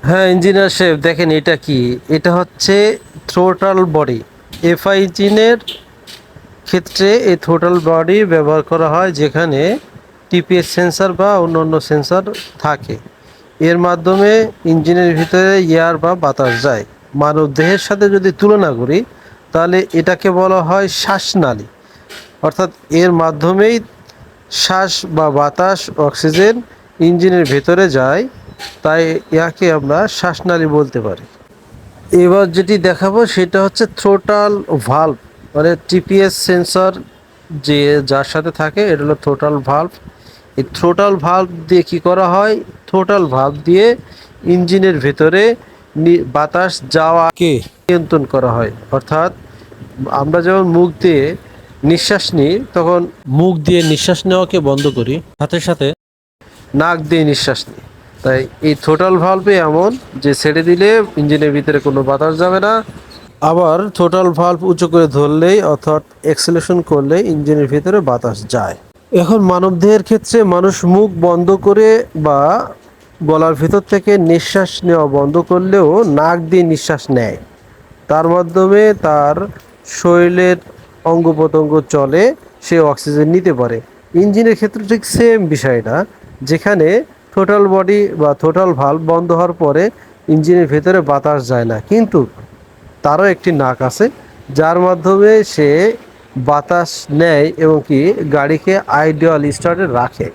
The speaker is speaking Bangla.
হ্যাঁ ইঞ্জিনিয়ার সাহেব দেখেন এটা কি, এটা হচ্ছে থ্রোটল বডি। এফআই ইঞ্জিনের ক্ষেত্রে এই থ্রোটল বডি ব্যবহার করা হয় যেখানে টিপিএস সেন্সর বা অন্যান্য সেন্সর থাকে। এর মাধ্যমে ইঞ্জিনের ভিতরে এয়ার বা বাতাস যায়। মানব দেহের সাথে যদি তুলনা করি তাহলে এটাকে বলা হয় শ্বাসনালী, অর্থাৎ এর মাধ্যমেই শ্বাস বা বাতাস অক্সিজেন ইঞ্জিনের ভেতরে যায়, তাই ইয়াকে আমরা শ্বাসনালী বলতে পারি। এবার যেটি দেখাবো সেটা হচ্ছে থ্রোটাল ভাল্ভ, মানে টিপিএস সেন্সর যে যার সাথে থাকে এটা হলো থ্রোটাল ভাল্ভ। এই থ্রোটাল ভাল্ভ দিয়ে কী করা হয়, থ্রোটাল ভাল্ভ দিয়ে ইঞ্জিনের ভেতরে বাতাস যাওয়াকে নিয়ন্ত্রণ করা হয়। অর্থাৎ আমরা যখন মুখ দিয়ে নিঃশ্বাস নিই তখন মুখ দিয়ে নিঃশ্বাস নেওয়াকে বন্ধ করি, সাথে সাথে নাক দিয়ে নিঃশ্বাস নিই। তাই এই থ্রোটল ভালভে এমন যে ছেড়ে দিলে ইঞ্জিনের ভিতরে কোনো বাতাস যাবে না, আবার থ্রোটল ভালভ উঁচু করে ধরলেই অর্থাৎ এক্সেলেশন করলে ইঞ্জিনের ভিতরে বাতাস যায়। এখন মানবদেহের ক্ষেত্রে মানুষ মুখ বন্ধ করে বা গলার ভিতর থেকে নিঃশ্বাস নেওয়া বন্ধ করলেও নাক দিয়ে নিঃশ্বাস নেয়। তার মাধ্যমে তার শরীরের অঙ্গ প্রত্যঙ্গ চলে, সে অক্সিজেন নিতে পারে। ইঞ্জিনের ক্ষেত্রে ঠিক সেম বিষয়টা, যেখানে থ্রোটল বডি বা থ্রোটল ভালভ বন্ধ হওয়ার পরে ইঞ্জিনের ভেতরে বাতাস যায় না, কিন্তু তারও একটি নাক আছে যার মাধ্যমে সে বাতাস নেয় এবং কি গাড়িকে আইডিয়াল স্টার্টে রাখে।